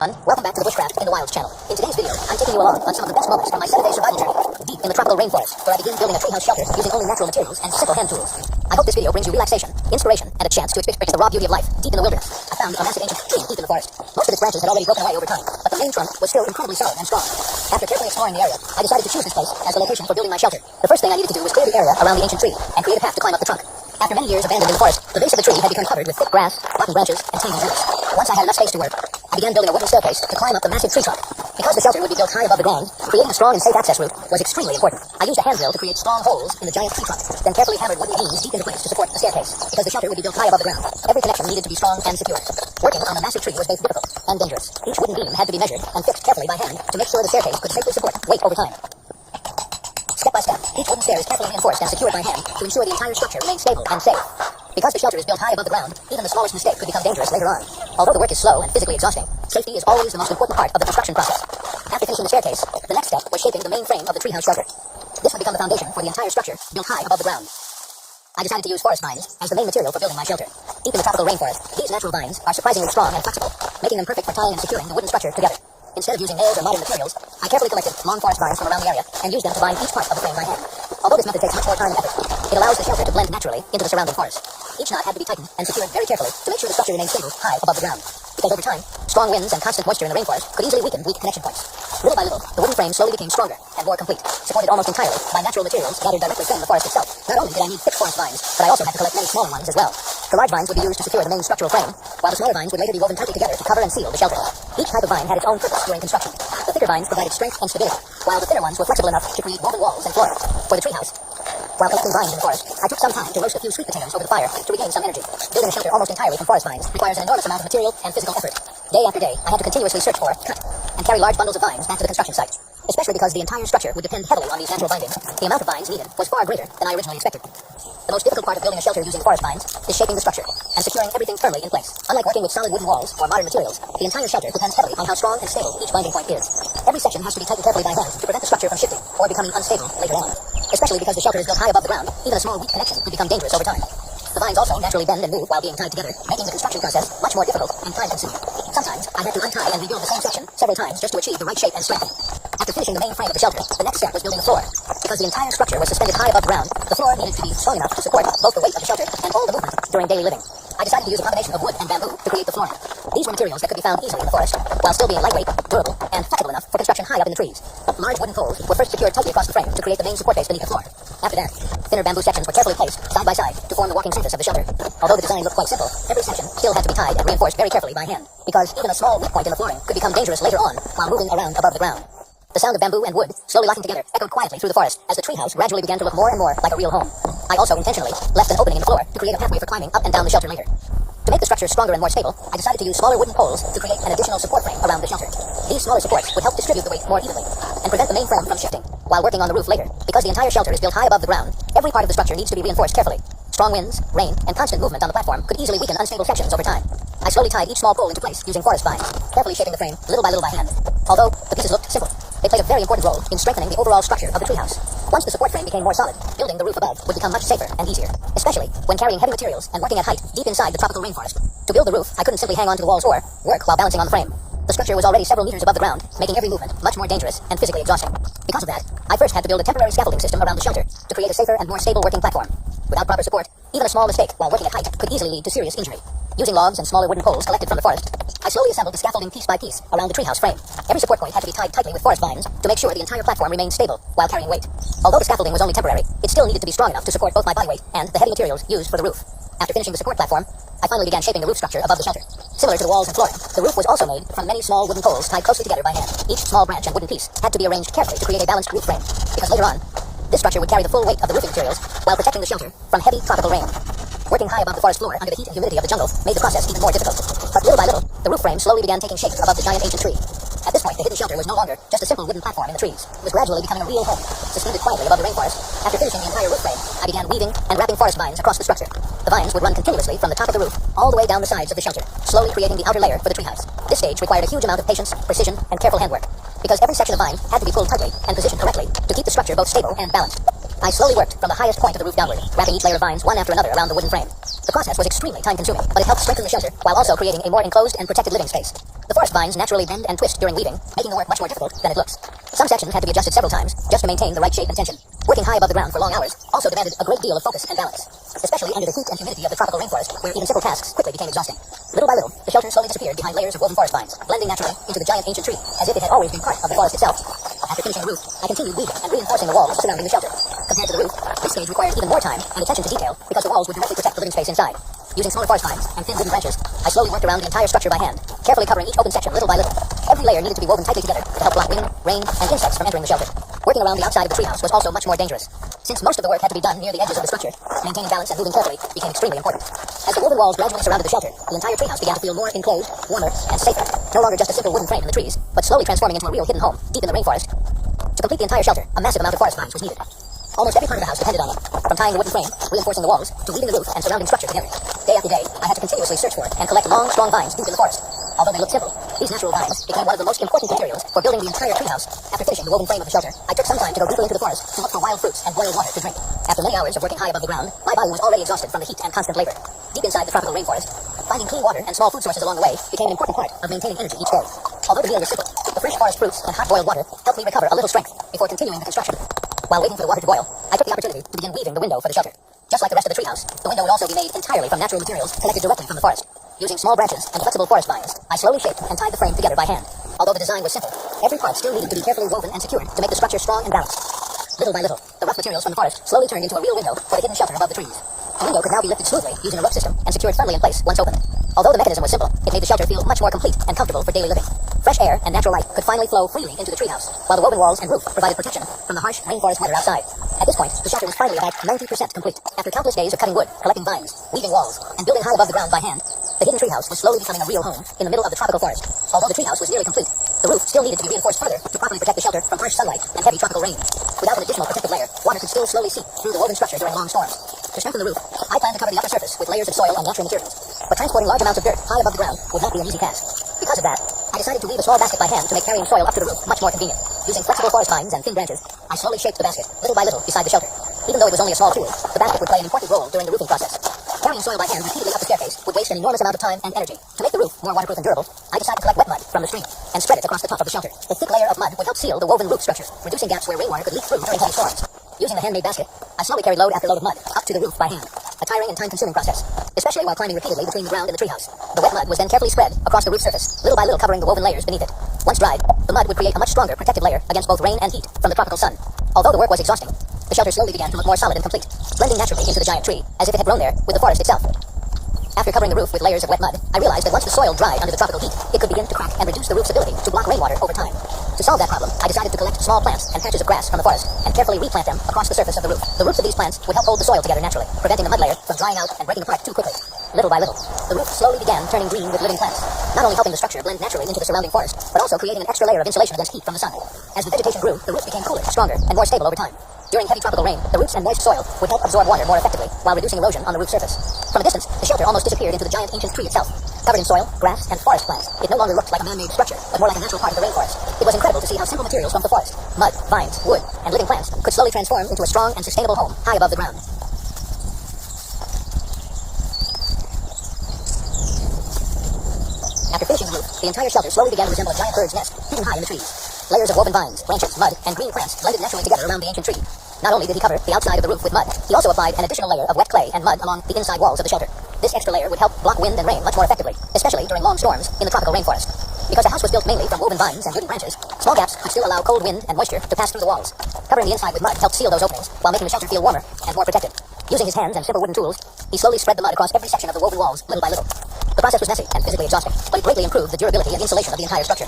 Welcome back to the Bushcraft in the Wilds channel. In today's video, I'm taking you along on some of the best moments from my 7-day survival journey deep in the tropical rainforest, where I begin building a treehouse shelter using only natural materials and simple hand tools. I hope this video brings you relaxation, inspiration, and a chance to experience the raw beauty of life deep in the wilderness. I found a massive ancient tree deep in the forest. Most of its branches had already broken away over time, but the main trunk was still incredibly solid and strong. After carefully exploring the area, I decided to choose this place as the location for building my shelter. The first thing I needed to do was clear the area around the ancient tree and create a path to climb up the trunk. After many years abandoned in the forest, the base of the tree had become covered with thick grass, rotten branches, and tangled roots. Once I had enough space to work, I began building a wooden staircase to climb up the massive tree trunk. Because the shelter would be built high above the ground, creating a strong and safe access route was extremely important. I used a hand drill to create strong holes in the giant tree trunk, then carefully hammered wooden beams deep into place to support the staircase. Because the shelter would be built high above the ground, every connection needed to be strong and secure. Working on the massive tree was both difficult and dangerous. Each wooden beam had to be measured and fixed carefully by hand to make sure the staircase could safely support weight over time. Step by step, each wooden stair is carefully reinforced and secured by hand to ensure the entire structure remains stable and safe. Because the shelter is built high above the ground, even the smallest mistake could become dangerous later on. Although the work is slow and physically exhausting, safety is always the most important part of the construction process. After finishing the staircase, the next step was shaping the main frame of the treehouse shelter. This would become the foundation for the entire structure built high above the ground. I decided to use forest vines as the main material for building my shelter. Deep in the tropical rainforest, these natural vines are surprisingly strong and flexible, making them perfect for tying and securing the wooden structure together. Instead of using nails or modern materials, I carefully collected long forest vines from around the area and used them to bind each part of the frame by hand. Although this method takes much more time and effort, it allows the shelter to blend naturally into the surrounding forest. Each knot had to be tightened and secured very carefully to make sure the structure remained stable high above the ground. Because over time, strong winds and constant moisture in the rainforest could easily weaken weak connection points. Little by little, the wooden frame slowly became stronger and more complete, supported almost entirely by natural materials gathered directly from the forest itself. Not only did I need thick forest vines, but I also had to collect many smaller ones as well. The large vines would be used to secure the main structural frame, while the smaller vines would later be woven tightly together to cover and seal the shelter. Each type of vine had its own purpose during construction. The thicker vines provided strength and stability, while the thinner ones were flexible enough to create woven walls and floor. For the treehouse, while collecting vines in the forest, I took some time to roast a few sweet potatoes over the fire to regain some energy. Building a shelter almost entirely from forest vines requires an enormous amount of material and physical effort. Day after day, I had to continuously search for, cut, and carry large bundles of vines back to the construction site. Especially because the entire structure would depend heavily on these natural bindings, the amount of vines needed was far greater than I originally expected. The most difficult part of building a shelter using forest vines is shaping the structure and securing everything firmly in place. Unlike working with solid wooden walls or modern materials, the entire shelter depends heavily on how strong and stable each binding point is. Every section has to be tightened carefully by hand to prevent the structure from shifting or becoming unstable later on. Especially because the shelter is built high above the ground, even a small weak connection could become dangerous over time. The vines also naturally bend and move while being tied together, making the construction process much more difficult and time-consuming. Sometimes I had to untie and rebuild the same section several times just to achieve the right shape and strength. After finishing the main frame of the shelter, the next step was building the floor. Because the entire structure was suspended high above ground, the floor needed to be strong enough to support both the weight of the shelter and all the movement during daily living. I decided to use a combination of wood and bamboo to create the flooring. These were materials that could be found easily in the forest, while still being lightweight, durable, and flexible enough for construction high up in the trees. Large wooden poles were first secured tightly across the frame to create the main support base beneath the floor. After that, thinner bamboo sections were carefully placed side by side to form the walking surface of the shelter. Although the design looked quite simple, every section still had to be tied and reinforced very carefully by hand, because even a small weak point in the flooring could become dangerous later on while moving around above the ground. The sound of bamboo and wood slowly locking together echoed quietly through the forest as the treehouse gradually began to look more and more like a real home. I also intentionally left an opening in the floor to create a pathway for climbing up and down the shelter later. To make the structure stronger and more stable, I decided to use smaller wooden poles to create an additional support frame around the shelter. These smaller supports would help distribute the weight more evenly and prevent the main frame from shifting while working on the roof later. Because the entire shelter is built high above the ground, every part of the structure needs to be reinforced carefully. Strong winds, rain, and constant movement on the platform could easily weaken unstable sections over time. I slowly tied each small pole into place using forest vines, carefully shaping the frame little by hand. Although the pieces looked simple, they played a very important role in strengthening the overall structure of the treehouse. Once the support frame became more solid, building the roof above would become much safer and easier, especially when carrying heavy materials and working at height deep inside the tropical rainforest. To build the roof, I couldn't simply hang on to the walls or work while balancing on the frame. The structure was already several meters above the ground, making every movement much more dangerous and physically exhausting. Because of that, I first had to build a temporary scaffolding system around the shelter to create a safer and more stable working platform. Without proper support, even a small mistake while working at height could easily lead to serious injury. Using logs and smaller wooden poles collected from the forest, I slowly assembled the scaffolding piece by piece around the treehouse frame. Every support point had to be tied tightly with forest vines to make sure the entire platform remained stable while carrying weight. Although the scaffolding was only temporary, it still needed to be strong enough to support both my body weight and the heavy materials used for the roof. After finishing the support platform, I finally began shaping the roof structure above the shelter. Similar to the walls and flooring, the roof was also made from many small wooden poles tied closely together by hand. Each small branch and wooden piece had to be arranged carefully to create a balanced roof frame, because later on, this structure would carry the full weight of the roofing materials while protecting the shelter from heavy tropical rain. Working high above the forest floor under the heat and humidity of the jungle made the process even more difficult. But little by little, the roof frame slowly began taking shape above the giant ancient tree. At this point, the hidden shelter was no longer just a simple wooden platform in the trees. It was gradually becoming a real home, suspended quietly above the rainforest. After finishing the entire roof frame, I began weaving and wrapping forest vines across the structure. The vines would run continuously from the top of the roof all the way down the sides of the shelter, slowly creating the outer layer for the treehouse. This stage required a huge amount of patience, precision, and careful handwork, because every section of vine had to be pulled tightly and positioned correctly to keep the structure both stable and balanced. I slowly worked from the highest point of the roof downward, wrapping each layer of vines one after another around the wooden frame. The The process was extremely time-consuming, but it helped strengthen the shelter while also creating a more enclosed and protected living space. The forest vines naturally bend and twist during weaving, making the work much more difficult than it looks. Some sections had to be adjusted several times just to maintain the right shape and tension. Working high above the ground for long hours also demanded a great deal of focus and balance, especially under the heat and humidity of the tropical rainforest, where even simple tasks quickly became exhausting. Little by little, the shelter slowly disappeared behind layers of woven forest vines, blending naturally into the giant ancient tree, as if it had always been part of the forest itself. After finishing the roof, I continued weaving and reinforcing the walls surrounding the shelter. Compared to the roof, this stage required even more time and attention to detail because the walls would directly protect the living space inside. Using smaller forest vines and thin wooden branches, I slowly worked around the entire structure by hand, carefully covering each open section little by little. Every layer needed to be woven tightly together to help block wind, rain, and insects from entering the shelter. Working around the outside of the treehouse was also much more dangerous. Since most of the work had to be done near the edges of the structure, maintaining balance and moving carefully became extremely important. As the woven walls gradually surrounded the shelter, the entire treehouse began to feel more enclosed, warmer, and safer. No longer just a simple wooden frame in the trees, but slowly transforming into a real hidden home, deep in the rainforest. To complete the entire shelter, a massive amount of forest vines was needed. Almost every part of the house depended on them, from tying the wooden frame, reinforcing the walls, to weaving the roof and surrounding structure together. Day after day, I had to continuously search for and collect long, strong vines deep in the forest. Although they looked simple, these natural vines became one of the most important materials for building the entire treehouse. After finishing the woven frame of the shelter, I took some time to go deeper into the forest to look for wild fruits and boiled water to drink. After many hours of working high above the ground, my body was already exhausted from the heat and constant labor. Deep inside the tropical rainforest, finding clean water and small food sources along the way became an important part of maintaining energy each day. Although the meal was simple, the fresh forest fruits and hot boiled water helped me recover a little strength before continuing the construction. While waiting for the water to boil, I took the opportunity to begin weaving the window for the shelter. Just like the rest of the treehouse, the window would also be made entirely from natural materials collected directly from the forest. Using small branches and flexible forest vines, I slowly shaped and tied the frame together by hand. Although the design was simple, every part still needed to be carefully woven and secured to make the structure strong and balanced. Little by little, the rough materials from the forest slowly turned into a real window for the hidden shelter above the trees. The window could now be lifted smoothly using a rope system and secured firmly in place once open. Although the mechanism was simple, it made the shelter feel much more complete and comfortable for daily living. Fresh air and natural light could finally flow freely into the treehouse, while the woven walls and roof provided protection from the harsh rainforest weather outside. At this point, the shelter was finally about 90% complete. After countless days of cutting wood, collecting vines, weaving walls, and building high above the ground by hand, the hidden treehouse was slowly becoming a real home in the middle of the tropical forest. Although the treehouse was nearly complete, the roof still needed to be reinforced further to properly protect the shelter from harsh sunlight and heavy tropical rain. Without an additional protective layer, water could still slowly seep through the woven structure during long storms. To strengthen the roof, I planned to cover the upper surface with layers of soil and natural materials. But transporting large amounts of dirt high above the ground would not be an easy task. Because of that, I decided to weave a small basket by hand to make carrying soil up to the roof much more convenient. Using flexible forest vines and thin branches, I slowly shaped the basket, little by little, beside the shelter. Even though it was only a small tool, the basket would play an important role during the roofing process. Carrying soil by hand repeatedly up the staircase would waste an enormous amount of time and energy. To make the roof more waterproof and durable, I decided to collect wet mud from the stream and spread it across the top of the shelter. The thick layer of mud would help seal the woven roof structure, reducing gaps where rainwater could leak through during heavy storms. Using the handmade basket, I slowly carried load after load of mud up to the roof by hand, a tiring and time-consuming process, especially while climbing repeatedly between the ground and the treehouse. The wet mud was then carefully spread across the roof surface, little by little covering the woven layers beneath it. Once dried, the mud would create a much stronger protective layer against both rain and heat from the tropical sun. Although the work was exhausting, the shelter slowly began to look more solid and complete, blending naturally into the giant tree, as if it had grown there with the forest itself. After covering the roof with layers of wet mud, I realized that once the soil dried under the tropical heat, it could begin to crack and reduce the roof's ability to block rainwater over time. To solve that problem, I decided to collect small plants and patches of grass from the forest and carefully replant them across the surface of the roof. The roots of these plants would help hold the soil together naturally, preventing the mud layer from drying out and breaking apart too quickly. Little by little, the roof slowly began turning green with living plants, not only helping the structure blend naturally into the surrounding forest, but also creating an extra layer of insulation against heat from the sun. As the vegetation grew, the roof became cooler, stronger, and more stable over time. During heavy tropical rain, the roots and moist soil would help absorb water more effectively while reducing erosion on the roof surface. From a distance, the shelter almost disappeared into the giant ancient tree itself. Covered in soil, grass, and forest plants, it no longer looked like a man-made structure, but more like a natural part of the rainforest. It was incredible to see how simple materials from the forest, mud, vines, wood, and living plants could slowly transform into a strong and sustainable home high above the ground. After finishing the roof, the entire shelter slowly began to resemble a giant bird's nest, hidden high in the trees. Layers of woven vines, branches, mud, and green plants blended naturally together around the ancient tree. Not only did he cover the outside of the roof with mud, he also applied an additional layer of wet clay and mud along the inside walls of the shelter. This extra layer would help block wind and rain much more effectively, especially during long storms in the tropical rainforest. Because the house was built mainly from woven vines and wooden branches, small gaps could still allow cold wind and moisture to pass through the walls. Covering the inside with mud helped seal those openings, while making the shelter feel warmer and more protected. Using his hands and simple wooden tools, he slowly spread the mud across every section of the woven walls, little by little. The process was messy and physically exhausting, but it greatly improved the durability and insulation of the entire structure.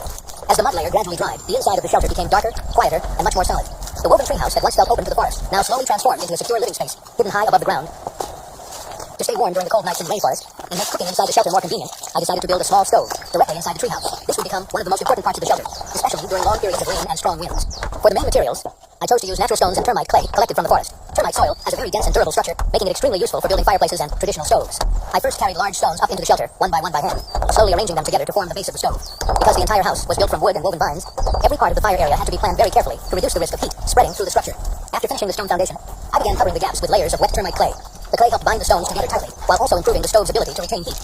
As the mud layer gradually dried, the inside of the shelter became darker, quieter, and much more solid. The woven treehouse that once felt open to the forest now slowly transformed into a secure living space, hidden high above the ground. To stay warm during the cold nights in the rainforest, and make cooking inside the shelter more convenient, I decided to build a small stove directly inside the treehouse. This would become one of the most important parts of the shelter, especially during long periods of rain and strong winds. For the main materials, I chose to use natural stones and termite clay collected from the forest. Termite soil has a very dense and durable structure, making it extremely useful for building fireplaces and traditional stoves. I first carried large stones up into the shelter, one by hand, slowly arranging them together to form the base of the stove. Because the entire house was built from wood and woven vines, every part of the fire area had to be planned very carefully to reduce the risk of heat spreading through the structure. After finishing the stone foundation, I began covering the gaps with layers of wet termite clay. The clay helped bind the stones together tightly, while also improving the stove's ability to retain heat.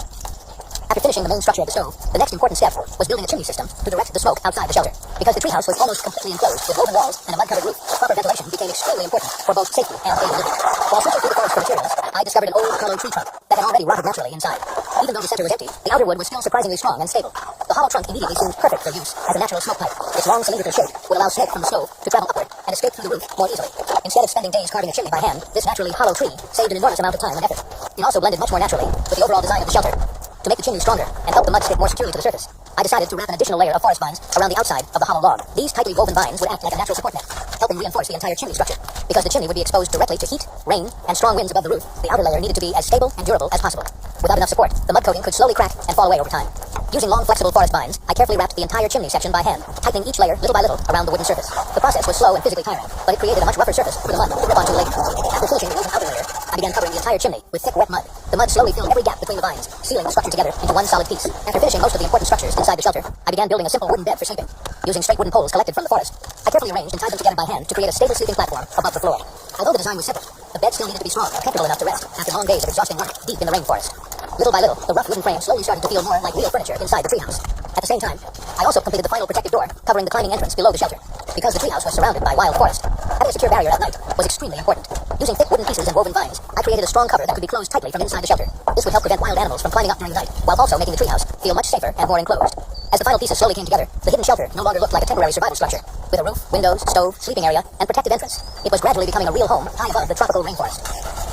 After finishing the main structure of the stove, the next important step was building a chimney system to direct the smoke outside the shelter. Because the treehouse was almost completely enclosed with woven walls and a mud-covered roof, proper ventilation became extremely important for both safety and daily living. While searching through the forest for materials, I discovered an old hollow tree trunk that had already rotted naturally inside. Even though the center was empty, the outer wood was still surprisingly strong and stable. The hollow trunk immediately seemed perfect for use as a natural smoke pipe. Its long cylindrical shape would allow smoke from the stove to travel upward and escape through the roof more easily. Instead of spending days carving a chimney by hand, this naturally hollow tree saved an enormous amount of time and effort. It also blended much more naturally with the overall design of the shelter. To make the chimney stronger and help the mud stick more securely to the surface, I decided to wrap an additional layer of forest vines around the outside of the hollow log. These tightly woven vines would act like a natural support net, helping reinforce the entire chimney structure. Because the chimney would be exposed directly to heat, rain, and strong winds above the roof, the outer layer needed to be as stable and durable as possible. Without enough support, the mud coating could slowly crack and fall away over time. Using long, flexible forest vines, I carefully wrapped the entire chimney section by hand, tightening each layer little by little around the wooden surface. The process was slow and physically tiring, but it created a much rougher surface for the mud to grip onto later. After finishing the woven outer layer, I began covering the entire chimney with thick, wet mud. The mud slowly filled every gap between the vines, sealing the structure together into one solid piece. After finishing most of the important structures inside the shelter, I began building a simple wooden bed for sleeping. Using straight wooden poles collected from the forest, I carefully arranged and tied them together by hand to create a stable sleeping platform above the floor. Although the design was simple, the bed still needed to be strong and comfortable enough to rest after long days of exhausting work deep in the rainforest. Little by little, the rough wooden frame slowly started to feel more like real furniture inside the treehouse. At the same time, I also completed the final protective door covering the climbing entrance below the shelter. Because the treehouse was surrounded by wild forest, having a secure barrier at night was extremely important. Using thick wooden pieces and woven vines, I created a strong cover that could be closed tightly from inside the shelter. This would help prevent wild animals from climbing up during the night, while also making the treehouse feel much safer and more enclosed. As the final pieces slowly came together, the hidden shelter no longer looked like a temporary survival structure. With a roof, windows, stove, sleeping area, and protected entrance, it was gradually becoming a real home high above the tropical rainforest.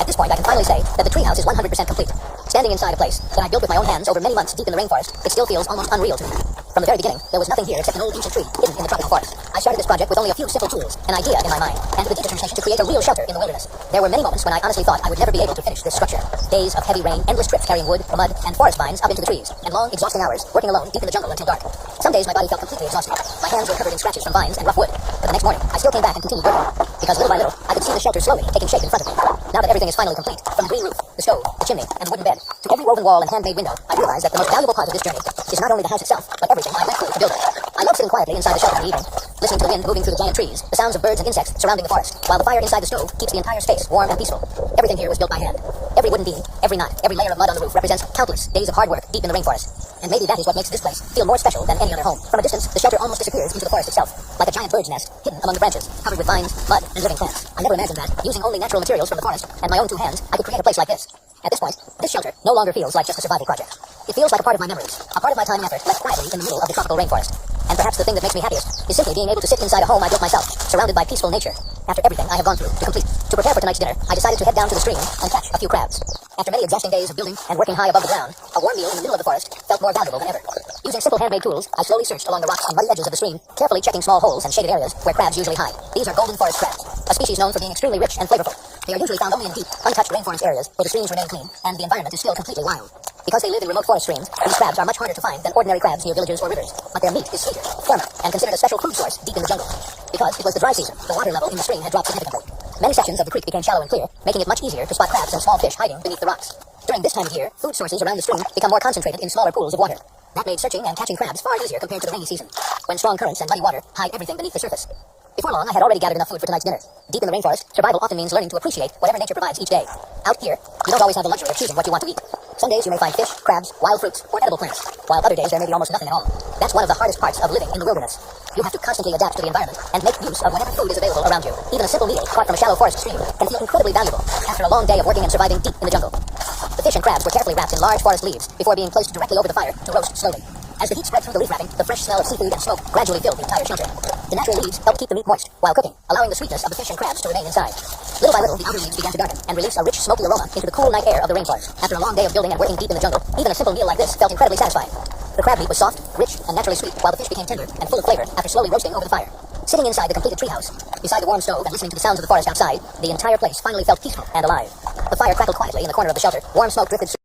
At this point, I can finally say that the treehouse is 100% complete. Standing inside a place that I built with my own hands over many months deep in the rainforest, it still feels almost unreal to me. From the very beginning, there was nothing here except an old ancient tree hidden in the tropical forest. I started this project with only a few simple tools, an idea in my mind, and the determination to create a real shelter in the wilderness. There were many moments when I honestly thought I would never be able to finish this structure. Days of heavy rain, endless trips carrying wood, mud, and forest vines up into the trees, and long, exhausting hours working alone deep in the jungle until dark. Some days my body felt completely exhausted. My hands were covered in scratches from vines and rough wood. But the next morning, I still came back and continued working, because little by little, I could see the shelter slowly taking shape in front of me. Now that everything is finally complete, from the green roof, the stove, the chimney, and the wooden bed, to every woven wall and handmade window, I realized that the most valuable part of this journey is not only the house itself, but everything I went through to build it. I love sitting quietly inside the shelter in the evening, listening to the wind moving through the giant trees, the sounds of birds and insects surrounding the forest, while the fire inside the stove keeps the entire space warm and peaceful. Everything here was built by hand. Every wooden beam, every knot, every layer of mud on the roof represents countless days of hard work deep in the rainforest. And maybe that is what makes this place feel more special than any other home. From a distance, the shelter almost disappears into the forest itself, like a giant bird's nest hidden among the branches, covered with vines, mud, and living plants. I never imagined that, using only natural materials from the forest and my own two hands, I could create a place like this. At this point, this shelter no longer feels like just a survival project. It feels like a part of my memories, a part of my time and effort left quietly in the middle of the tropical rainforest. And perhaps the thing that makes me happiest is simply being able to sit inside a home I built myself, surrounded by peaceful nature. After everything I have gone through to complete. To prepare for tonight's dinner, I decided to head down to the stream and catch a few crabs. After many exhausting days of building and working high above the ground, a warm meal in the middle of the forest felt more valuable than ever. Using simple handmade tools, I slowly searched along the rocks and muddy edges of the stream, carefully checking small holes and shaded areas where crabs usually hide. These are golden forest crabs, a species known for being extremely rich and flavorful. They are usually found only in deep, untouched rainforest areas where the streams remain clean and the environment is still completely wild. Because they live in remote forest streams, these crabs are much harder to find than ordinary crabs near villages or rivers, but their meat is sweeter, firmer, and considered a special food source deep in the jungle. Because it was the dry season, the water level in the stream had dropped significantly. Many sections of the creek became shallow and clear, making it much easier to spot crabs and small fish hiding beneath the rocks. During this time of year, food sources around the stream become more concentrated in smaller pools of water. That made searching and catching crabs far easier compared to the rainy season, when strong currents and muddy water hide everything beneath the surface. Before long, I had already gathered enough food for tonight's dinner. Deep in the rainforest, survival often means learning to appreciate whatever nature provides each day. Out here, you don't always have the luxury of choosing what you want to eat. Some days you may find fish, crabs, wild fruits, or edible plants, while other days there may be almost nothing at all. That's one of the hardest parts of living in the wilderness. You have to constantly adapt to the environment and make use of whatever food is available around you. Even a simple meal caught from a shallow forest stream can feel incredibly valuable after a long day of working and surviving deep in the jungle. The fish and crabs were carefully wrapped in large forest leaves before being placed directly over the fire to roast slowly. As the heat spread through the leaf wrapping, the fresh smell of seafood and smoke gradually filled the entire shelter. The natural leaves helped keep the meat moist while cooking, allowing the sweetness of the fish and crabs to remain inside. Little by little, the outer leaves began to darken and release a rich, smoky aroma into the cool night air of the rainforest. After a long day of building and working deep in the jungle, even a simple meal like this felt incredibly satisfying. The crab meat was soft, rich, and naturally sweet, while the fish became tender and full of flavor after slowly roasting over the fire. Sitting inside the completed treehouse, beside the warm stove and listening to the sounds of the forest outside, the entire place finally felt peaceful and alive. The fire crackled quietly in the corner of the shelter. Warm smoke drifted